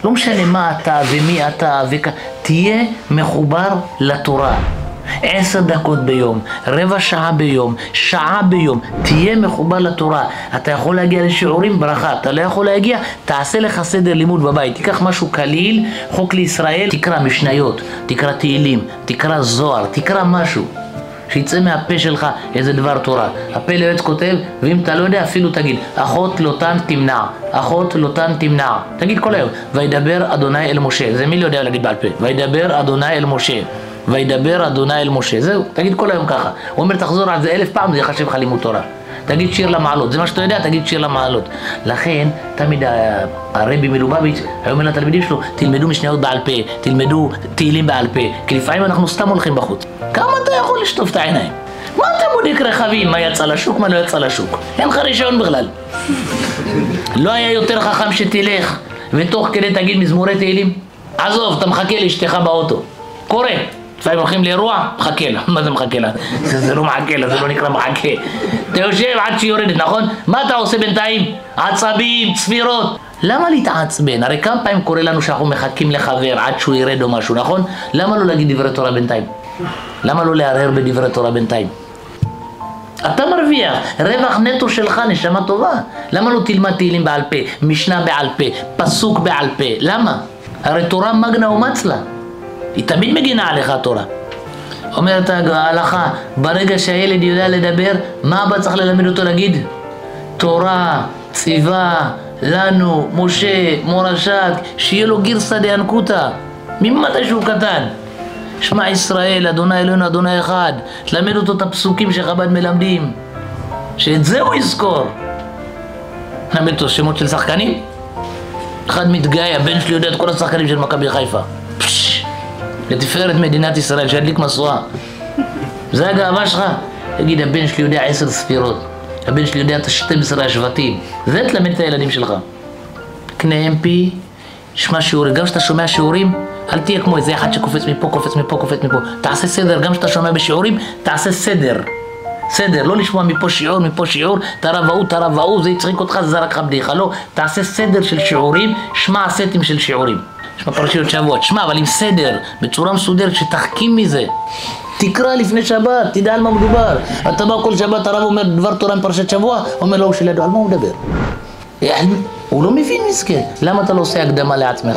לא משנה מה אתה ומי אתה תהיה מחובר לתורה. 10 דקות ביום, רבע שעה ביום, שעה ביום, תהיה מחובר לתורה. אתה יכול להגיע לשיעורים, ברכה. אתה לא יכול להגיע, תעשה לך סדר לימוד בבית. תיקח משהו קליל, חוק לישראל, תקרא משניות, תקרא תהילים, תקרא זוהר, תקרא משהו שיצא מהפה שלך איזה דבר תורה. הפה ליועץ כותב, ואם אתה לא יודע אפילו תגיד, אחות לוטן תמנע, אחות לוטן תמנע. תגיד כל היום, וידבר אדוני אל משה. זה מי לא יודע להגיד בעל פה? וידבר אדוני אל משה, וידבר אדוני אל משה. זהו, תגיד כל היום ככה. הוא אומר תחזור על זה 1000 פעם, זה יחשב לך לימוד תורה. תגיד שיר למעלות, זה מה שאתה יודע, תגיד שיר למעלות. לכן תמיד הרבי מלובביץ' היה אומר לתלמידים שלו, תלמדו משניות בעל פה, תלמדו תהילים בעל פה, כי לפעמים אנחנו סתם הולכים בחוץ. כמה אתה יכול לשטוף את העיניים? מה אתה בודק רכבים, מה יצא לשוק, מה לא יצא לשוק? אין לך רישיון בכלל. לא היה יותר חכם שתלך ותוך כדי תגיד מזמורי תהילים? עזוב, אתה מחכה לאשתך באוטו, קורא. לפעמים הולכים לאירוע, מחכה לה. מה זה מחכה לה? זה לא מחכה לה, זה לא נקרא מחכה. אתה יושב עד שהיא יורדת, נכון? מה אתה עושה בינתיים? עצבים, צפירות. למה להתעצבן? הרי כמה פעמים קורה לנו שאנחנו מחכים לחבר עד שהוא ירד או משהו, נכון? למה לא להגיד דברי תורה בינתיים? למה לא להרהר בדברי תורה בינתיים? אתה מרוויח, רווח נטו שלך, נשמה טובה. למה לא תלמד תהילים בעל פה, משנה בעל פה, פסוק בעל פה? למה? הרי תורה מגנה ומצלה. היא תמיד מגינה עליך התורה. אומרת ההלכה, ברגע שהילד יודע לדבר, מה הבא צריך ללמד אותו להגיד? תורה, ציווה, לנו, משה, מורשת, שיהיה לו גרסא דינקותא, ממתי שהוא קטן. שמע ישראל, אדוני אלוהינו, אדוני אחד. תלמד אותו את הפסוקים שחב"ד מלמדים, שאת זה הוא יזכור. נלמד אותו שמות של שחקנים. אחד מתגאה, הבן שלי יודע את כל השחקנים של מכבי חיפה. לתפארת מדינת ישראל, שידליק משואה. זה הגאווה שלך. תגיד, הבן שלי יודע 10 ספירות, הבן שלי יודע את 12 השבטים. זה תלמד את הילדים שלך. קנה MP, שמע שיעורים. גם שאתה שומע שיעורים, אל תהיה כמו איזה אחד שקופץ מפה, קופץ מפה, קופץ מפה. תעשה סדר. גם שאתה שומע בשיעורים, תעשה סדר. סדר, לא לשמוע מפה שיעור, מפה שיעור, תרב ההוא, זה יצחיק אותך, זה רק לך בדיחה. לא, תעשה סדר של שיעורים, שמע סטים של שיעורים. שמע פרשיות שבועות, שמע, אבל עם סדר, בצורה מסודרת, שתחכים מזה. תקרא לפני שבת, תדע על מה מדובר. אתה בא כל שבת, הרב אומר דבר תורה עם פרשת שבוע, אומר לו שלידו, על מה הוא מדבר? הוא לא מבין מסכן. למה אתה לא עושה הקדמה לעצמך?